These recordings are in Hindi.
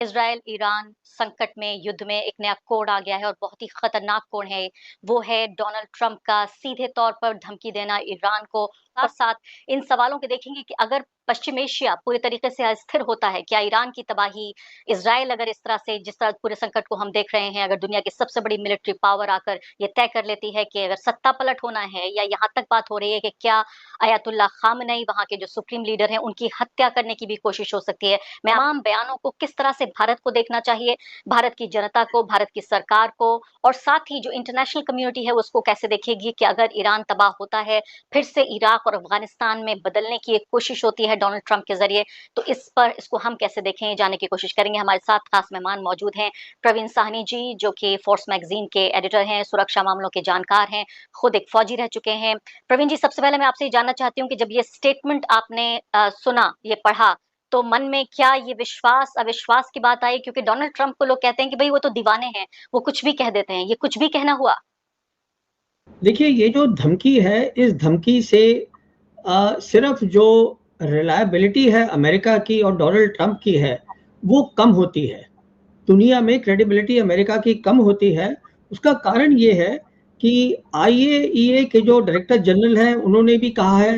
इज़राइल ईरान संकट में, युद्ध में एक नया कोड आ गया है और बहुत ही खतरनाक कोड है। वो है डोनाल्ड ट्रंप का सीधे तौर पर धमकी देना ईरान को। साथ-साथ इन सवालों को देखेंगे कि अगर पश्चिम एशिया पूरे तरीके से अस्थिर होता है, क्या ईरान की तबाही, इज़राइल अगर इस तरह से जिस तरह पूरे संकट को हम देख रहे हैं, अगर दुनिया की सबसे बड़ी मिलिट्री पावर आकर ये तय कर लेती है कि अगर सत्ता पलट होना है या यहाँ तक बात हो रही है कि क्या अयतुल्ला खामनेई वहाँ के जो सुप्रीम लीडर हैं, उनकी हत्या करने की भी कोशिश हो सकती है। मैं तमाम बयानों को किस तरह से भारत को देखना चाहिए, भारत की जनता को, भारत की सरकार को और साथ ही जो इंटरनेशनल कम्युनिटी है उसको कैसे देखेगी कि अगर ईरान तबाह होता है, फिर से इराक और अफ़गानिस्तान में बदलने की एक कोशिश होती है डोनाल्ड ट्रंप के ज़रिए, तो इसको हम कैसे देखें, ये जानने की कोशिश करेंगे। हमारे साथ खास मेहमान मौजूद हैं, प्रवीण साहनी जी जो कि फोर्स मैगज़ीन के एडिटर हैं, सुरक्षा मामलों के जानकार हैं, खुद एक फौजी रह चुके हैं। प्रवीण जी, सबसे पहले मैं आपसे ये जानना चाहती हूँ कि जब ये स्टेटमेंट आपने सुना, ये पढ़ा, तो मन में क्या ये विश्वास अविश्वास की बात आई? क्योंकि डोनाल्ड ट्रंप को लोग कहते हैं कि भई वो तो दीवाने हैं, वो कुछ भी कह देते हैं, ये कुछ भी कहना हुआ? देखिए, ये जो धमकी है, इस धमकी से सिर्फ जो रिलायबिलिटी है अमेरिका की और डोनाल्ड ट्रंप की है, वो कम होती है। दुनिया में क्रेडिबिलिटी अमेरिका की कम होती है। उसका कारण ये है कि आईएईए के जो डायरेक्टर जनरल हैं, उन्होंने भी कहा है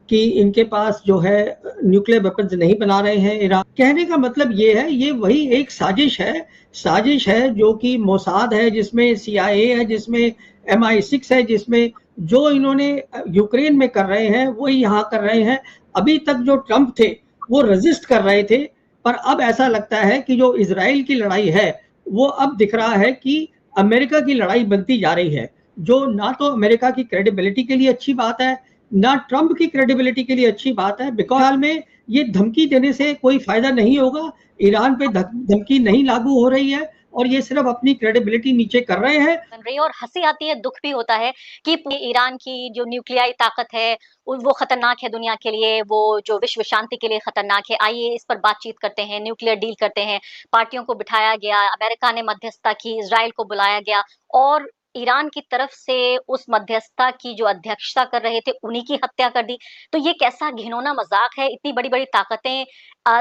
कि इनके पास जो है न्यूक्लियर वेपन्स नहीं बना रहे हैं ईरान। कहने का मतलब ये है, ये वही एक साजिश है जो कि मोसाद है, जिसमें सीआईए है, जिसमें MI6 है, जिसमें जो इन्होंने यूक्रेन में कर रहे हैं वही यहाँ कर रहे हैं। अभी तक जो ट्रंप थे वो रेजिस्ट कर रहे थे, पर अब ऐसा लगता है कि जो इजराइल की लड़ाई है वो अब दिख रहा है कि अमेरिका की लड़ाई बनती जा रही है, जो ना तो अमेरिका की क्रेडिबिलिटी के लिए अच्छी बात है, ना ट्रंप की क्रेडिबिलिटी के लिए अच्छी बात है। बिकॉज में ये धमकी देने से कोई फायदा नहीं होगा, ईरान पे धमकी नहीं लागू हो रही है और ये सिर्फ अपनी क्रेडिबिलिटी नीचे कर रहे हैं। बन रही है और हँसी आती है, दुःख भी होता है कि ईरान की जो न्यूक्लियाई ताकत है, वो खतरनाक है दुनिया के लिए, वो जो विश्व शांति के लिए खतरनाक है। आइए इस पर बातचीत करते हैं, न्यूक्लियर डील करते हैं। पार्टियों को बिठाया गया, अमेरिका ने मध्यस्थता की, इज़राइल को बुलाया गया और ईरान की तरफ से उस मध्यस्थता की जो अध्यक्षता कर रहे थे, उन्हीं की हत्या कर दी। तो ये कैसा घिनौना मज़ाक है, इतनी बड़ी-बड़ी ताकतें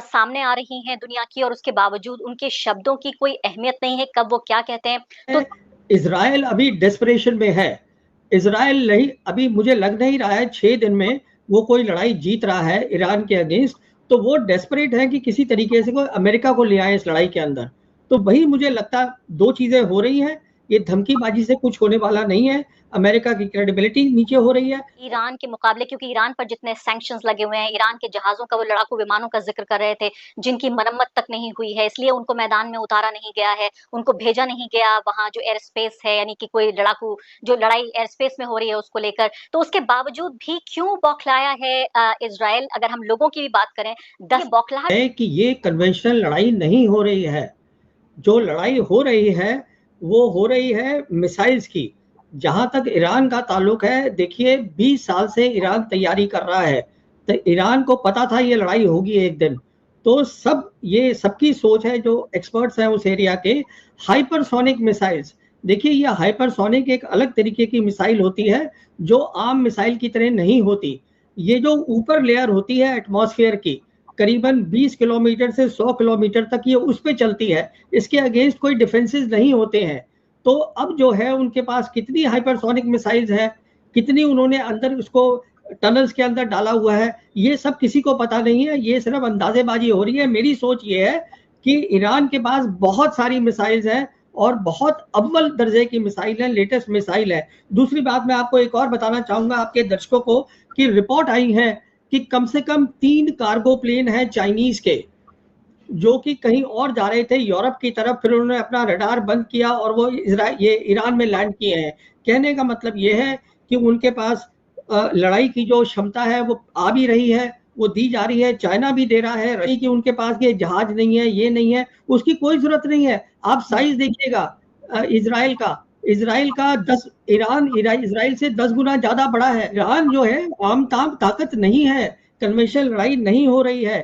सामने आ रही हैं दुनिया की और उसके बावजूद उनके शब्दों की कोई अहमियत नहीं है, कब वो क्या कहते हैं। तो इजराइल अभी डेस्परेशन में है। इजराइल नहीं, अभी मुझे लग नहीं रहा है 6 दिन में वो कोई लड़ाई जीत रहा है ईरान के अगेंस्ट। तो वो डेस्परेट है कि किसी तरीके से कोई अमेरिका को ले आए इस लड़ाई के अंदर। तो वही मुझे लगता, दो चीजें हो रही हैं। ये धमकीबाजी से कुछ होने वाला नहीं है, अमेरिका की क्रेडिबिलिटी नीचे हो रही है। ईरान के मुकाबले, क्योंकि ईरान पर जितने सैंक्शंस लगे हुए हैं, ईरान के जहाज़ों का, वो लड़ाकू विमानों का ज़िक्र कर रहे थे, जिनकी मरम्मत तक नहीं हुई है, इसलिए उनको मैदान में उतारा नहीं गया है, उनको भेजा नहीं गया वहाँ जो एयर स्पेस है, यानी कि कोई लड़ाकू जो लड़ाई एयर स्पेस में हो रही है उसको लेकर। तो उसके बावजूद भी क्यों बौखलाया है इज़राइल? अगर हम लोगों की भी बात करें, 10 बौखलाहट है कि ये कन्वेंशनल लड़ाई नहीं हो रही है। जो लड़ाई हो रही है वो हो रही है मिसाइल्स की। जहां तक ईरान का ताल्लुक है, देखिए 20 साल से ईरान तैयारी कर रहा है, तो ईरान को पता था ये लड़ाई होगी एक दिन। तो सब ये सबकी सोच है जो एक्सपर्ट्स हैं उस एरिया के। हाइपरसोनिक मिसाइल्स, देखिए ये हाइपरसोनिक एक अलग तरीके की मिसाइल होती है जो आम मिसाइल की तरह नहीं होती। ये जो ऊपर लेयर होती है एटमॉस्फेयर की, करीबन 20 किलोमीटर से 100 किलोमीटर तक ये उस पे चलती है। इसके अगेंस्ट कोई डिफेंसेस नहीं होते हैं। तो अब जो है उनके पास कितनी हाइपरसोनिक मिसाइल्स है, कितनी उन्होंने अंदर उसको टनल्स के अंदर डाला हुआ है, ये सब किसी को पता नहीं है। ये सिर्फ अंदाजेबाजी हो रही है। मेरी सोच ये है कि ईरान के पास बहुत सारी मिसाइल्स हैं और बहुत अव्वल दर्जे की मिसाइल है, लेटेस्ट मिसाइल है। दूसरी बात मैं आपको एक और बताना चाहूंगा आपके दर्शकों को कि रिपोर्ट आई है कि कम से कम 3 कार्गो प्लेन हैं चाइनीज के, जो कि कहीं और जा रहे थे यूरोप की तरफ, फिर उन्होंने अपना रडार बंद किया और वो ये ईरान में लैंड किए हैं। कहने का मतलब ये है कि उनके पास लड़ाई की जो क्षमता है वो आ भी रही है, वो दी जा रही है। चाइना भी दे रहा है रही कि उनके पास ये जहाज नहीं है, ये नहीं है, उसकी कोई जरूरत नहीं है। आप साइज देखिएगा इसराइल का 10 इसराइल से 10 गुना ज्यादा बड़ा है। ईरान जो है आम ताम ताकत नहीं है, कन्वेंशनल लड़ाई नहीं हो रही है।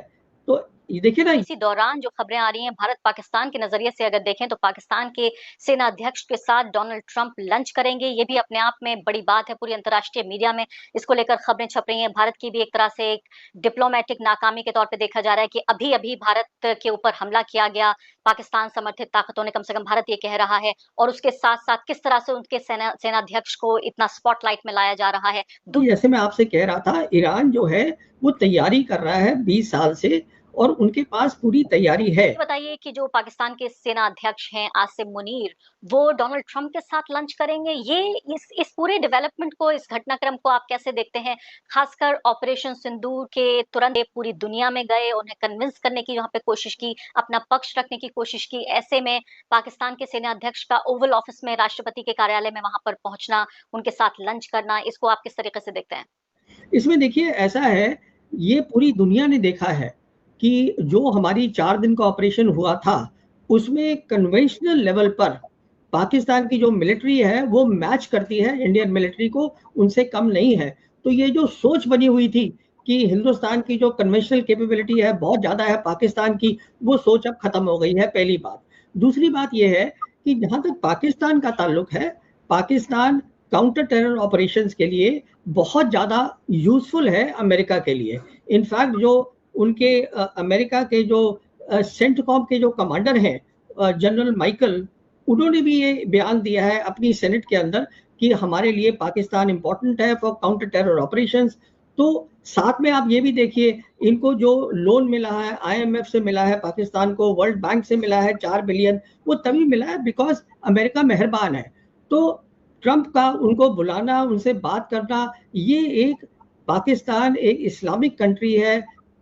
तो ये देखिए ना। इसी दौरान जो खबरें आ रही हैं भारत पाकिस्तान के नजरिए से अगर देखें तो पाकिस्तान के सेना अध्यक्ष के साथ डोनाल्ड ट्रंप लंच करेंगे, ये भी अपने आप में बड़ी बात है। पूरी अंतर्राष्ट्रीय मीडिया में इसको लेकर खबरें छप रही हैं। भारत की भी एक तरह से एक डिप्लोमेटिक नाकामी के तौर पे देखा जा रहा है कि अभी-अभी भारत के ऊपर हमला किया गया, पाकिस्तान समर्थित ताकतों ने, कम से कम भारत ये कह रहा है, और उसके साथ-साथ किस तरह से उनके सेनाध्यक्ष को इतना स्पॉटलाइट में लाया जा रहा है। जैसे मैं आपसे कह रहा था, ईरान जो है वो तैयारी कर रहा है 20 साल से, और उनके पास पूरी तैयारी है। बताइए कि जो पाकिस्तान के सेना अध्यक्ष हैं आसिम मुनीर, वो डोनाल्ड ट्रंप के साथ लंच करेंगे। ये इस पूरे डेवलपमेंट को, इस घटनाक्रम को आप कैसे देखते हैं? खासकर ऑपरेशन सिंदूर के तुरंत ये पूरी दुनिया में गए, उन्हें कन्विंस करने की वहाँ पे कोशिश की, अपना पक्ष रखने की कोशिश की। ऐसे में पाकिस्तान के सेना अध्यक्ष का ओवल ऑफिस में, राष्ट्रपति के कार्यालय में वहाँ पर पहुँचना, उनके साथ लंच करना, इसको आप किस तरीके से देखते हैं? इसमें देखिए ऐसा है, ये पूरी दुनिया ने देखा है कि जो हमारी 4 दिन का ऑपरेशन हुआ था, उसमें कन्वेंशनल लेवल पर पाकिस्तान की जो मिलिट्री है वो मैच करती है इंडियन मिलिट्री को, उनसे कम नहीं है। तो ये जो सोच बनी हुई थी कि हिंदुस्तान की जो कन्वेंशनल कैपेबिलिटी है बहुत ज़्यादा है पाकिस्तान की, वो सोच अब खत्म हो गई है, पहली बात। दूसरी बात ये है कि जहाँ तक पाकिस्तान का ताल्लुक है, पाकिस्तान काउंटर टेरर ऑपरेशंस के लिए बहुत ज़्यादा यूज़फुल है अमेरिका के लिए। इनफैक्ट जो उनके अमेरिका के जो सेंटकॉम के जो कमांडर हैं, जनरल माइकल, उन्होंने भी ये बयान दिया है अपनी सेनेट के अंदर कि हमारे लिए पाकिस्तान इम्पोर्टेंट है फॉर काउंटर टेरर ऑपरेशंस। तो साथ में आप ये भी देखिए, इनको जो लोन मिला है आईएमएफ से मिला है, पाकिस्तान को वर्ल्ड बैंक से मिला है 4 बिलियन, वो तभी मिला है बिकॉज अमेरिका मेहरबान है। तो ट्रंप का उनको बुलाना, उनसे बात करना, ये एक पाकिस्तान एक इस्लामिक कंट्री है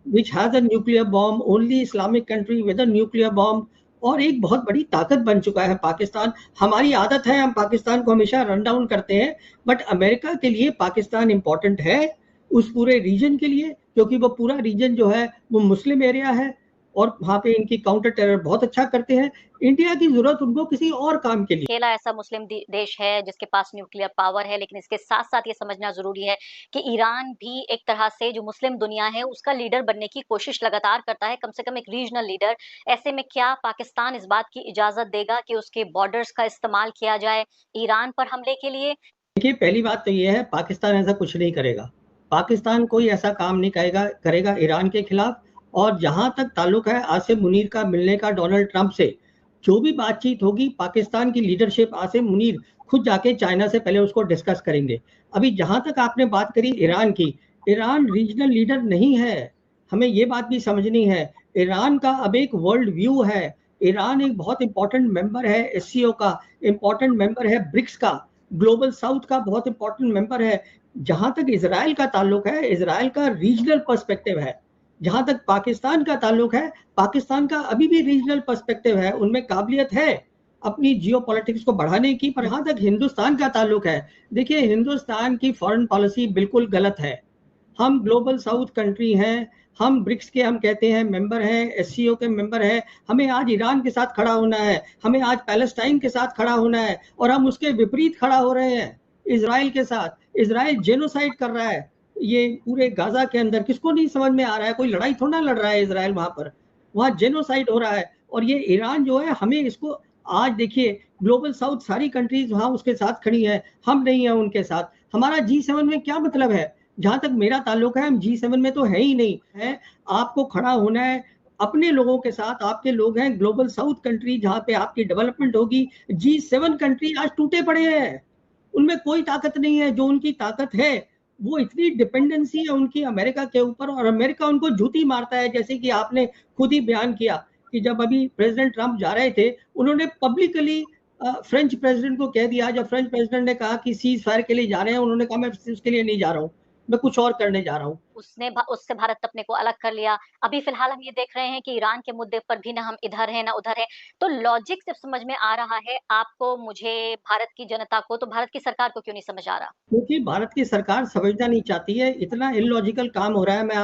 which has a nuclear bomb, only Islamic country with a nuclear bomb, और एक बहुत बड़ी ताकत बन चुका है पाकिस्तान। हमारी आदत है, हम पाकिस्तान को हमेशा रन डाउन करते हैं, बट अमेरिका के लिए पाकिस्तान इंपॉर्टेंट है, उस पूरे रीजन के लिए, क्योंकि वो पूरा रीजन जो है वो मुस्लिम एरिया है और वहाँ पे इनकी काउंटर टेरर बहुत अच्छा करते हैं। इंडिया की जरूरत उनको किसी और काम के लिए। अकेला ऐसा मुस्लिम देश है जिसके पास न्यूक्लियर पावर है, लेकिन इसके साथ-साथ ये समझना ज़रूरी है कि ईरान भी एक तरह से जो मुस्लिम दुनिया है, उसका लीडर बनने की कोशिश लगातार करता है, कम से कम एक रीजनल लीडर। ऐसे में क्या पाकिस्तान इस बात की इजाज़त देगा कि उसके बॉर्डर्स का इस्तेमाल किया जाए ईरान पर हमले के लिए? देखिए, पहली बात तो ये है, पाकिस्तान ऐसा कुछ नहीं करेगा। पाकिस्तान कोई ऐसा काम नहीं करेगा ईरान के खिलाफ। और जहाँ तक ताल्लुक है आसिम मुनीर का मिलने का डोनाल्ड ट्रंप से, जो भी बातचीत होगी पाकिस्तान की लीडरशिप, आसिम मुनीर खुद जाके चाइना से पहले उसको डिस्कस करेंगे। अभी जहाँ तक आपने बात करी ईरान की, ईरान रीजनल लीडर नहीं है, हमें ये बात भी समझनी है। ईरान का अब एक वर्ल्ड व्यू है, ईरान एक बहुत इंपॉर्टेंट मेंबर है एससीओ का, इंपॉर्टेंट मेंबर है ब्रिक्स का, ग्लोबल साउथ का बहुत इंपॉर्टेंट मेंबर है। जहां तक इजराइल का ताल्लुक है, इजराइल का रीजनल पर्सपेक्टिव है। जहां तक पाकिस्तान का ताल्लुक है, पाकिस्तान का अभी भी रीजनल पर्सपेक्टिव है, उनमें काबिलियत है अपनी जियो पॉलिटिक्स को बढ़ाने की। पर जहां तक हिंदुस्तान का ताल्लुक है, देखिए हिंदुस्तान की फॉरेन पॉलिसी बिल्कुल गलत है। हम ग्लोबल साउथ कंट्री हैं, हम ब्रिक्स के हम कहते हैं मेंबर हैं, एससीओ के मेंबर हैं। हमें आज ईरान के साथ खड़ा होना है, हमें आज पैलेस्टाइन के साथ खड़ा होना है, और हम उसके विपरीत खड़ा हो रहे हैं इजराइल के साथ। इजराइल जेनोसाइड कर रहा है ये पूरे गाजा के अंदर, किसको नहीं समझ में आ रहा है? कोई लड़ाई थोड़ा ना लड़ रहा है इजराइल, वहां पर वहां जेनोसाइड हो रहा है। और ये ईरान जो है, हमें इसको आज देखिए ग्लोबल साउथ सारी कंट्रीज वहां उसके साथ खड़ी है, हम नहीं है उनके साथ। हमारा G7 में क्या मतलब है? जहां तक मेरा ताल्लुक है, हम G7 में तो है ही नहीं है। आपको खड़ा होना है अपने लोगों के साथ, आपके लोग हैं ग्लोबल साउथ कंट्री जहां पे आपकी डेवलपमेंट होगी। G7 कंट्री आज टूटे पड़े हैं, उनमें कोई ताकत नहीं है। जो उनकी ताकत है वो इतनी डिपेंडेंसी है उनकी अमेरिका के ऊपर, और अमेरिका उनको जूती मारता है। जैसे कि आपने खुद ही बयान किया कि जब अभी प्रेसिडेंट ट्रंप जा रहे थे, उन्होंने पब्लिकली फ्रेंच प्रेसिडेंट को कह दिया, जब फ्रेंच प्रेसिडेंट ने कहा कि सीज फायर के लिए जा रहे हैं, उन्होंने कहा मैं उसके लिए नहीं जा रहा हूँ, मैं कुछ और करने जा रहा हूँ। उससे भारत अपने को अलग कर लिया। अभी फिलहाल हम ये देख रहे हैं कि ईरान के मुद्दे पर भी ना हम इधर हैं, ना उधर हैं। तो लॉजिक सिर्फ समझ में आ रहा है आपको, मुझे, भारत की जनता को, तो भारत की सरकार को क्यों नहीं समझ आ रहा? क्योंकि भारत की सरकार समझना नहीं चाहती है, इतना इलॉजिकल काम हो रहा है। मैं